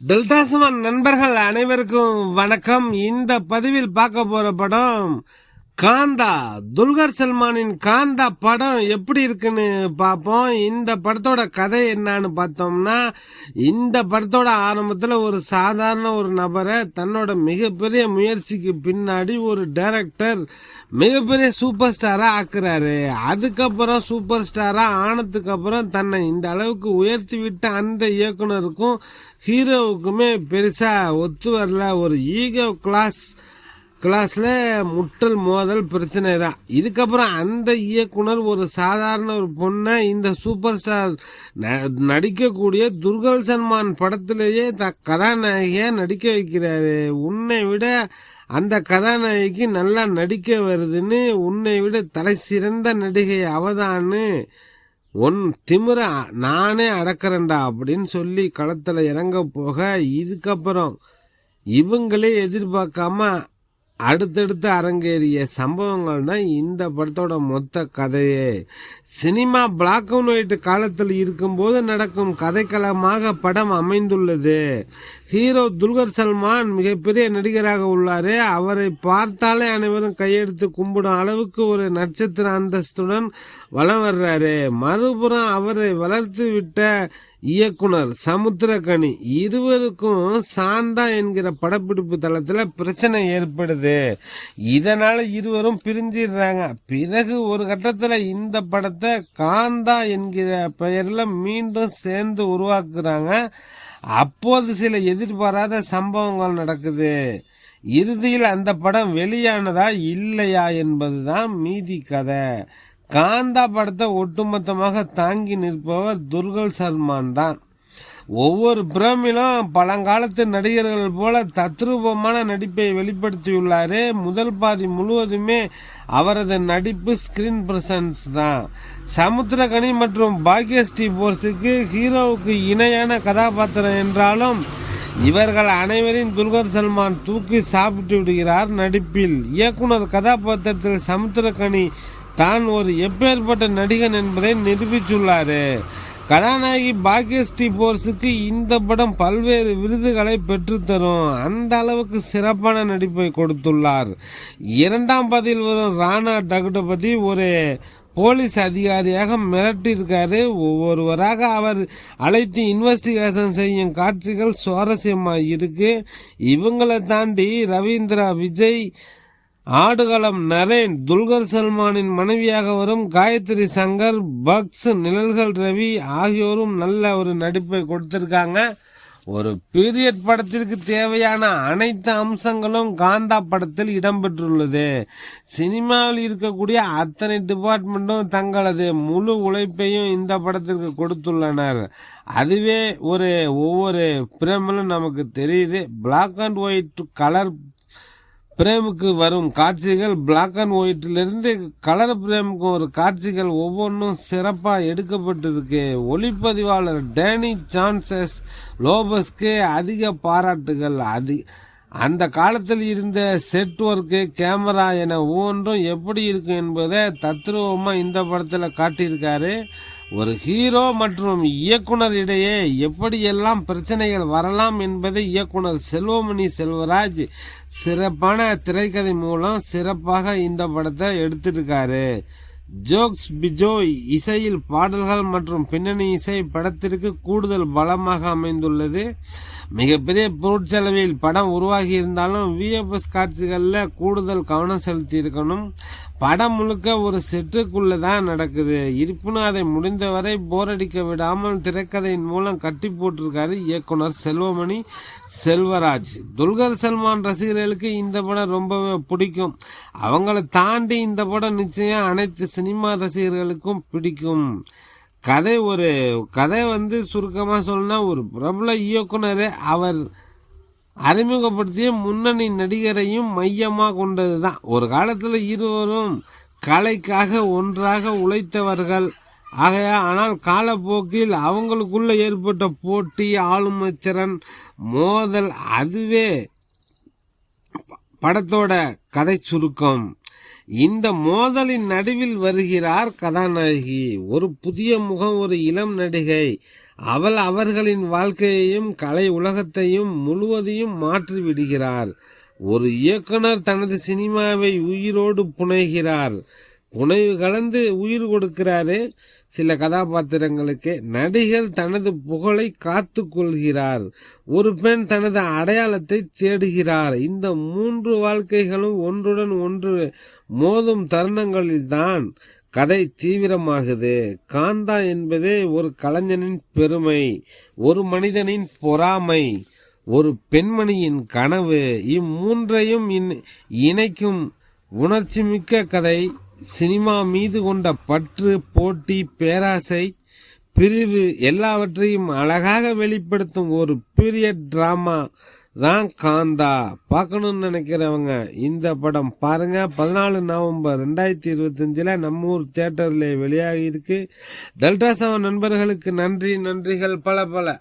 டெல்டாஸ்மான் நண்பர்கள் அனைவருக்கும் வணக்கம். இந்த பதிவில் பார்க்க போற படம் காந்தா. துல்கர் சல்மானின் காந்தா படம் எப்படி இருக்குன்னு பார்ப்போம். இந்த படத்தோட கதை என்னன்னு பார்த்தோம்னா, இந்த படத்தோட ஆரம்பத்தில் ஒரு சாதாரண ஒரு நபரை தன்னோட மிகப்பெரிய முயற்சிக்கு பின்னாடி ஒரு டைரக்டர் மிகப்பெரிய சூப்பர் ஸ்டாரா ஆக்குறாரு. அதுக்கப்புறம் சூப்பர் ஸ்டாரா ஆனதுக்கு அப்புறம் தன்னை இந்த அளவுக்கு உயர்த்தி விட்ட அந்த இயக்குனருக்கும் ஹீரோவுக்குமே பெருசா ஒத்து வரல. ஒரு ஈகோ கிளாஸ்ல முட்டல் மோதல் பிரச்சனை தான். இதுக்கப்புறம் அந்த இயக்குனர் ஒரு சாதாரண ஒரு பொண்ணை இந்த சூப்பர் ஸ்டார் நடிக்கக்கூடிய துல்கர் சல்மான் படத்திலேயே கதாநாயகியா நடிக்க வைக்கிறாரு. உன்னை விட அந்த கதாநாயகிக்கு நல்லா நடிக்க வருதுன்னு, உன்னை விட தலை சிறந்த நடிகை அவதான்னு, உன் திமிர நானே அடக்கிறேன்டா அப்படின்னு சொல்லி களத்துல இறங்க போக, இதுக்கப்புறம் இவங்களே எதிர்பார்க்காம அடுத்தடுத்து அரங்கேறிய சம்பவங்கள் தான் இந்த படத்தோட மொத்த கதையே. சினிமா பிளாக் அண்ட் ஒயிட் காலத்தில் இருக்கும்போது நடக்கும் கதைக்களமாக படம் அமைந்துள்ளது. ஹீரோ துல்கர் சல்மான் மிகப்பெரிய நடிகராக உள்ளாரு. அவரை பார்த்தாலே அனைவரும் கையெடுத்து கும்பிடும் அளவுக்கு ஒரு நட்சத்திர அந்தஸ்துடன் வலம் வர்றாரு. மறுபுறம் அவரை வளர்த்து விட்ட இயக்குனர் சமுத்திரகனி, இருவருக்கும் சாந்தா என்கிற படப்பிடிப்பு தளத்துல பிரச்சனை ஏற்படுது. இதனால இருவரும் பிரிஞ்சிடுறாங்க. பிறகு ஒரு கட்டத்துல இந்த படத்தை காந்தா என்கிற பெயர்ல மீண்டும் சேர்ந்து உருவாக்குறாங்க. அப்போது சில எதிர்பாராத சம்பவங்கள் நடக்குது. இறுதியில் அந்த படம் வெளியானதா இல்லையா என்பதுதான் மீதி கதை. காந்தா படத்தை ஒட்டுமொத்தமாக தாங்கி நிற்பவர் துல்கர் சல்மான் தான். ஒவ்வொரு பிரமிலும் பழங்காலத்து நடிகர்கள் போல தத்ரூபமான நடிப்பை வெளிப்படுத்தியுள்ளாரு. முதல் பாதி முழுவதுமே அவரது நடிப்பு ஸ்கிரீன் பிரசன்ஸ் தான். சமுத்திரகனி மற்றும் பாக்யஸ்ரீ போர்ஸுக்கு ஹீரோவுக்கு இணையான கதாபாத்திரம் என்றாலும் இவர்கள் அனைவரையும் துல்கர் சல்மான் தூக்கி சாப்பிட்டு விடுகிறார் நடிப்பில். இயக்குனர் கதாபாத்திரத்தில் சமுத்திரகனி தான் ஒரு எப்பேற்பட்ட நடிகன் என்பதை நிரூபித்துள்ளாரு. கதாநாயகி பாக்யஸ்ரீ போர்ஸுக்கு இந்த படம் பல்வேறு விருதுகளை பெற்றுத்தரும். அந்த அளவுக்கு சிறப்பான நடிப்பை கொடுத்துள்ளார். இரண்டாம் பதில் வரும் ராணா டகுடபதி ஒரு போலீஸ் அதிகாரியாக மிரட்டியிருக்காரு. ஒவ்வொருவராக அவர் அழைத்து இன்வெஸ்டிகேஷன் செய்யும் காட்சிகள் சுவாரஸ்யமாக இருக்கு. இவங்களை தாண்டி ரவீந்திரா விஜய், ஆடுகளம் நரேன், துல்கர் சல்மானின் மனைவியாக வரும் காயத்ரி சங்கர், பக்ஸ், நிழல்கள் ரவி ஆகியோரும் நல்ல ஒரு நடிப்பை கொடுத்திருக்காங்க. ஒரு பீரியட் படத்திற்கு தேவையான அனைத்து அம்சங்களும் காந்தா படத்தில் இடம்பெற்றுள்ளது. சினிமாவில் இருக்கக்கூடிய அத்தனை டிபார்ட்மெண்ட்டும் தங்களது முழு உழைப்பையும் இந்த படத்திற்கு கொடுத்துள்ளனர். அதுவே ஒவ்வொரு பிரேமிலும் நமக்கு தெரியுது. பிளாக் அண்ட் ஒயிட் கலர் பிரேமுக்கு வரும் காட்சிகள் பிளாக் அண்ட் ஒயிட்டிலிருந்து கலர் பிரேமுக்கு ஒரு காட்சிகள் ஒவ்வொன்றும் சிறப்பாக எடுக்கப்பட்டிருக்கு. ஒளிப்பதிவாளர் டேனி சான்சஸ் லோபஸ்க்கு அதிக பாராட்டுகள். அந்த காலத்தில் இருந்த செட் ஒர்க்கு, கேமரா என ஒவ்வொன்றும் எப்படி இருக்கு என்பதை தத்ரூபமாக இந்த படத்தில் காட்டியிருக்காரு. ஒரு ஹீரோ மற்றும் இயக்குனர் இடையே எப்படியெல்லாம் பிரச்சனைகள் வரலாம் என்பதை இயக்குனர் செல்வமணி செல்வராஜ் சிறப்பான திரைக்கதை மூலம் சிறப்பாக இந்த படத்தை எடுத்திருக்காரு. ஜோக்ஸ் பிஜோய் இசையில் பாடல்கள் மற்றும் பின்னணி இசை படத்திற்கு கூடுதல் பலமாக அமைந்துள்ளது. மிகப்பெரிய பொருட்செலவில் படம் உருவாகி இருந்தாலும் விஎஃப்எஸ் காட்சிகளில் கூடுதல் கவனம் செலுத்தி இருக்கணும். படம் முழுக்க ஒரு செட்டுக்குள்ள தான் நடக்குது. இருப்பினும் அதை முடிந்தவரை போரடிக்க விடாமல் திரைக்கதையின் மூலம் கட்டி போட்டிருக்காரு இயக்குனர் செல்வமணி செல்வராஜ். துல்கர் சல்மான் ரசிகர்களுக்கு இந்த படம் ரொம்பவே பிடிக்கும். அவங்களை தாண்டி இந்த படம் நிச்சயம் அனைத்து சினிமா ரசிகர்களுக்கும் பிடிக்கும். கதை சுருக்கமாக சொல்லணும்னா, ஒரு பிரபல இயக்குனர் அவர் அறிமுகப்படுத்திய முன்னணி நடிகரையும் மையமாக கொண்டது தான். ஒரு காலத்தில் இருவரும் கலைக்காக ஒன்றாக உழைத்தவர்கள். ஆனால் காலப்போக்கில் அவங்களுக்குள்ள ஏற்பட்ட போட்டி, ஆளுமைத்திறன், மோதல், அதுவே படத்தோட கதை சுருக்கம். இந்த மோதலின் நடுவில் வருகிறார் கதாநாயகி. ஒரு புதிய முகம், ஒரு இளம் நடிகை. அவள் அவர்களின் வாழ்க்கையையும் கலை உலகத்தையும் முழுவதையும் மாற்றி விடுகிறார். ஒரு இயக்குனர் தனது சினிமாவை உயிரோடு புனைகிறார். புனைவு கலந்து உயிர் கொடுக்கிறாரு சில கதாபாத்திரங்களுக்கு. நடிகர் தனது புகழை காத்து கொள்கிறார். ஒரு பெண் தனது அடையாளத்தை தேடுகிறார். இந்த 3 வாழ்க்கைகளும் ஒன்றுடன் ஒன்று மோதும் தருணங்களில்தான் கதை தீவிரமாகுது. காந்தா என்பதே ஒரு கலைஞனின் பெருமை, ஒரு மனிதனின் பொறாமை, ஒரு பெண்மணியின் கனவு. இம்மூன்றையும் இணைக்கும் உணர்ச்சி மிக்க கதை. சினிமா மீது கொண்ட பற்று, போட்டி, பேராசை, பிரிவு எல்லாவற்றையும் அழகாக வெளிப்படுத்தும் ஒரு பீரியட் டிராமா தான் காந்தா. பார்க்கணும்னு நினைக்கிறவங்க இந்த படம் பாருங்க. 14 நவம்பர் 2025 நம்ம ஊர் தியேட்டர்ல வெளியாகி இருக்கு. டெல்டா 7 நண்பர்களுக்கு நன்றிகள் பல.